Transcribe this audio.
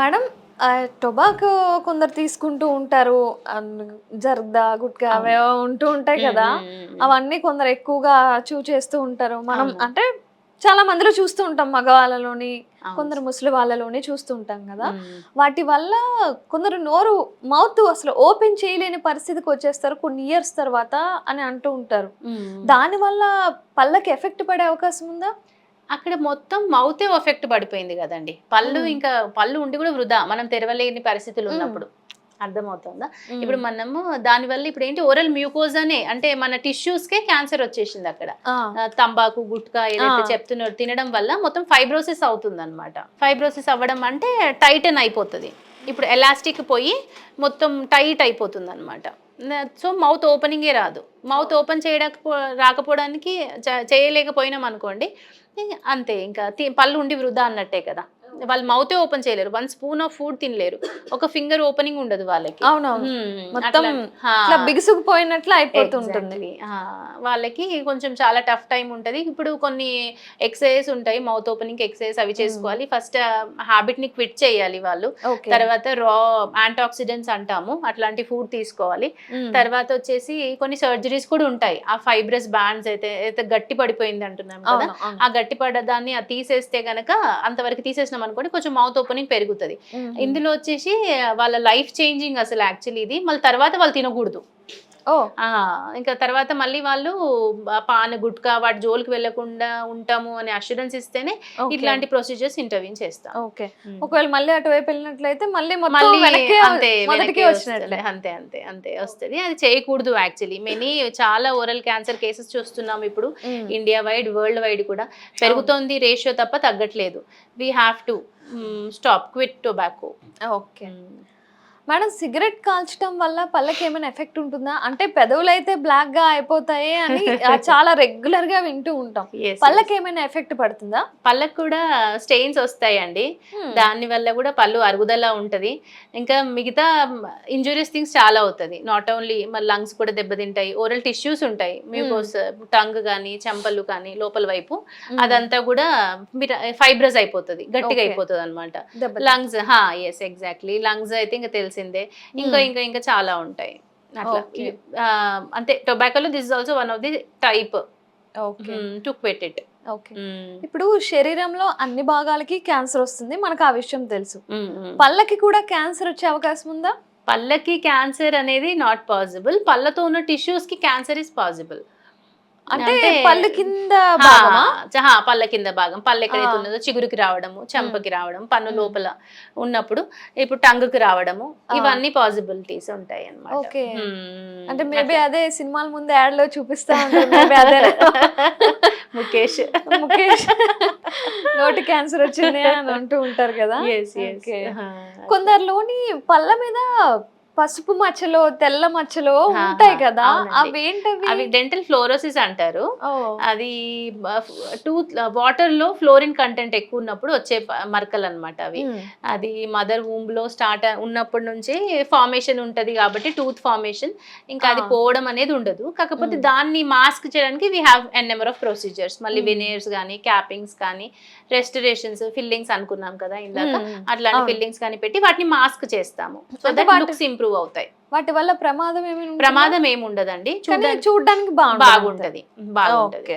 Madam tobacco కొందరు తీసుకుంటూ ఉంటారు. జర్దా, గుట్కా అవును. అవేవో ఉంటూ ఉంటాయి హ్మ్. కదా! హ్మ్. హ్మ్. హ్మ్. అవన్నీ కొందరు ఎక్కువగా చేస్తూ ఉంటారు. మనం అవును. అంటే చాలా మందిలో చూస్తూ ఉంటాం. మగవాళ్ళలోని, అవును. కొందరు ముసలి వాళ్ళలోని చూస్తూ ఉంటాం గదా! హ్మ్. వాటి వల్ల కొందరు మౌత్ అసలు ఓపెన్ చేయలేని పరిస్థితికొచ్చేస్తారు కొన్ని ఇయర్స్ తర్వాత అని అంటూ ఉంటారు. హ్మ్. దానివల్ల పళ్ళకి ఎఫెక్ట్ పడే అవకాశం ఉందా? అక్కడ మొత్తం మౌతే ఎఫెక్ట్ పడిపోయింది గదండీ. పళ్ళు హ్మ్. ఇంకా పళ్ళు ఉండి గూడా వృధా. మనం తెరవలేని హ్మ్. పరిస్థితులున్నప్పుడు. అర్థమవుతుందా? హ్మ్. ఇప్పుడు మనము దానివల్ల ఇప్పుడేంటి ఓరల్ మ్యూకోసానే అంటే మన టిష్యూస్‌కే క్యాన్సర్ వచ్చేసిందక్కడ. ఆ! తంబాకు, గుట్కా ఆ! ఏదైతే చెప్తున్నారో తినడం వల్ల మొత్తం ఫైబ్రోసిస్ అవుతుందన్నమాట. ఫైబ్రోసిస్ అవ్వడం అంటే టైటన్ అయిపోతది. ఇప్పుడు ఎలాస్టిక్ పోయి మొత్తం టైట్ అయిపోతుందన్నమాట. సో, మౌత్ ఓపెనింగే రాదు. మౌత్ ఓపెన్ రాకపోవడానికి చేయలేకపోయినామనుకోండి, అంతే ఇంకా పళ్ళు ఉండి వృధా అన్నట్టే కదా! వాళ్ళు మౌతే ఓపెన్ చేయలేరు. 1 స్పూన్ ఆఫ్ ఫుడ్ తినలేరు. ఒక ఫింగర్ ఓపెనింగ్ ఉండదు వాళ్ళకి. అవునవును. మొత్తం అట్లా ఆ! ఇట్లా బిగుసుకుపోయినట్లు అయిపోతూ ఉంటుంది. ఎగ్జాక్ట్‌లీ. వాళ్ళకి కొంచెం చాలా టఫ్ టైమ్ ఉంటది. ఇప్పుడు కొన్ని ఎక్సర్‌సైజెస్ ఉంటాయి. మౌత్ ఓపెనింగ్‌కి ఎక్సర్‌సైజ్ అవి హ్మ్. చేసుకోవాలి. ఫస్ట్ హాబిట్‌ని క్విట్ చేయాలి వాళ్ళు. ఓకే. తర్వాత యాంటీ ఆక్సిడెంట్స్ అంటాము. అట్లాంటి ఫుడ్ తీసుకోవాలి. హ్మ్. తర్వాత వచ్చేసి కొన్ని సర్జరీస్ కూడా ఉంటాయి. ఆ ఫైబ్రస్ బ్యాండ్స్ అయితే గట్టి పడిపోయింది అంటున్నాం కదా! అవును. అవును. ఆ గట్టి పడ్డదాన్ని అది తీసేస్తే గనక అంతవరకు తీసేసినాం అనుకోండి కొంచెం మౌత్ ఓపెనింగ్ పెరుగుతది. హుహు. ఇందులో వచ్చేసి వాళ్ళ లైఫ్ చేంజింగ్ అసలు యాక్చువల్లీ ఇది. మళ్ళీ తర్వాత వాళ్ళు తినకూడదు. ఓహ్! ఆ! ఇంకా తర్వాత మళ్ళీ వాళ్ళు పాన్, గుట్కా వాటి జోలికి వెళ్ళకుండా ఉంటాము అనే అష్యూరెన్స్ ఇస్తేనే ఓకే. ఇట్లాంటి ప్రొసీజర్స్ ఇంటర్వీన్ చేస్తాము. ఓకే. హ్మ్. ఒకవేళ మళ్ళీ అటువైపు ఎళ్ళినట్లయితే మళ్ళీ మొత్తం మళ్ళీ వెనక్కే అంతే మొదటికే వెనక్కే వచ్చినట్లే. వస్తుంది. అంతే, అంతే, అంతే వస్తది. అది చేయకూడదు యాక్చువల్లీ. చాలా ఓరల్ క్యాన్సర్ కేసెస్ చూస్తున్నాం ఇప్పుడు. హ్మ్. ఇండియా వైడ్, వరల్డ్ వైడ్ కూడా. అవును. పెరుగుతోంది రేషియో తప్ప తగ్గట్లేదు. We have to quit tobacco. Okay. Hmm. Madam cigarette కాల్చటం వల్ల పళ్ళకేమైనా ఎఫెక్ట్ ఉంటుందా? అంటే పెదవులైతే బ్లాక్‌గా అయిపోతాయి అని చాలా రెగ్యులర్‌గా వింటూ ఉంటాం. యెస్. యెస్. పళ్ళకేమైనా ఎఫెక్ట్ పడుతుందా? పళ్ళకి కూడా స్టెయిన్స్ ఒస్తాయండి. హ్మ్. దాని వల్ల గూడా పళ్ళు అరుగుదల ఉంటది. ఇంకా మిగతా ఇంజ్యూరియస్ థింగ్స్ చాలా అవుతది. నాట్ ఓన్లీ మన లంగ్స్ కూడా దెబ్బతింటాయి. ఓరల్ టిష్యూస్ ఉంటాయి. హ్మ్. మ్యూకోస్ టంగ్ గాని, చెంపలు కానీ లోపల వైపు హ్మ్. అదంతా గూడా ఫైబ్రస్ అయిపోతది. గట్టిగా ఓకే. అయిపోతదనమాట. దెబ్బతింటది. Yes exactly. లంగ్స్ అయితే ఇంక తెలిసిందే. హ్మ్. ఇంకా చాలా ఉంటాయి. అట్లా. ఓకే. అంటే టొబాకోలో this is also one of the type okay. To quit it. Okay. Hmm. ఇప్పుడు శరీరంలో అన్ని భాగాలకి క్యాన్సర్ వస్తుంది. మనకు ఆ విషయం తెలుసు. హ్మ్. హ్మ్. పళ్ళకి కూడా క్యాన్సర్ వచ్చే అవకాశం ఉందా? పళ్ళకి క్యాన్సర్ అనేది నాట్ పాసిబుల్. పళ్ళతో ఉన్న టిష్యూస్‌కి క్యాన్సర్ ఈస్ పాసిబుల్. అంటే అంటే పళ్ళు కింద ఆ! భాగమా? పళ్ళ కింద భాగం. ఆ! పళ్ళెక్కడైతే ఉన్నదో చిగురుకి రావడము, హ్మ్. చెంపకి రావడం, పన్ను హ్మ్. లోపల ఉన్నప్పుడు ఇప్పుడు టంగ్‌కి రావడము, ఆ! ఇవన్నీ పాసిబిలిటీస్ ఉంటాయన్నమాట. ఓకే. హ్మ్. అంటే మేబీ అట్లా. అదే సినిమాల ముందు యాడ్‌లో చూపిస్తా ఉంటారు. మేబీ అదేనేమో. ముఖేష్. ముఖేష్ నోటి క్యాన్సర్ వచ్చింది అని అంటూ ఉంటారు కదా! యెస్. యెస్. ఓకే. ఆ! అట్లా. కొందరిలోని పళ్ళ మీద పసుపు మచ్చలో, తెల్ల మచ్చలో ఆహా! ఉంటాయి కదా! అవునండి. అవేంటవి? అవి డెంటల్ ఫ్లోరోసిస్ అంటారు. ఓహ్! అది బ ఫ్ వాటర్‌లో ఫ్లోరిన్ కంటెంట్ ఎక్కువున్నప్పుడు వచ్చే మరకలనమాట అవి. హ్మ్. అది మదర్ వూంబ్‌లో ఉన్నప్పటి నుంచి ఫార్మేషన్ ఉంటది కాబట్టి టూత్ ఫార్మేషన్. ఇంకా ఆ! అది పోవడం అనేది ఉండదు. కాకపోతే హ్మ్. దాన్ని మాస్క్ చేయడానికి we have number of procedures. మళ్ళీ హ్మ్. వెనీర్స్ గాని, క్యాపింగ్స్ కానీ, రెస్టరేషన్స్, ఫిల్లింగ్స్ అనుకున్నాం కదా ఇందాక. హ్మ్. అట్లాంటి అవును. ఫిల్లింగ్స్ కానీ పెట్టి వాటిని మాస్క్ చేస్తాము. సో అంటే దట్ లుక్స్ ఇంప్రూవ్ అవుతాయి. వాటి వల్ల ప్రమాదం ఏమైనా ఉంటుందా? ప్రమాదం ఏముండదండి. కానీ చూడ్డానికి బావుంటదంతే. బాగుంటది. బాగుంటది. ఓకే.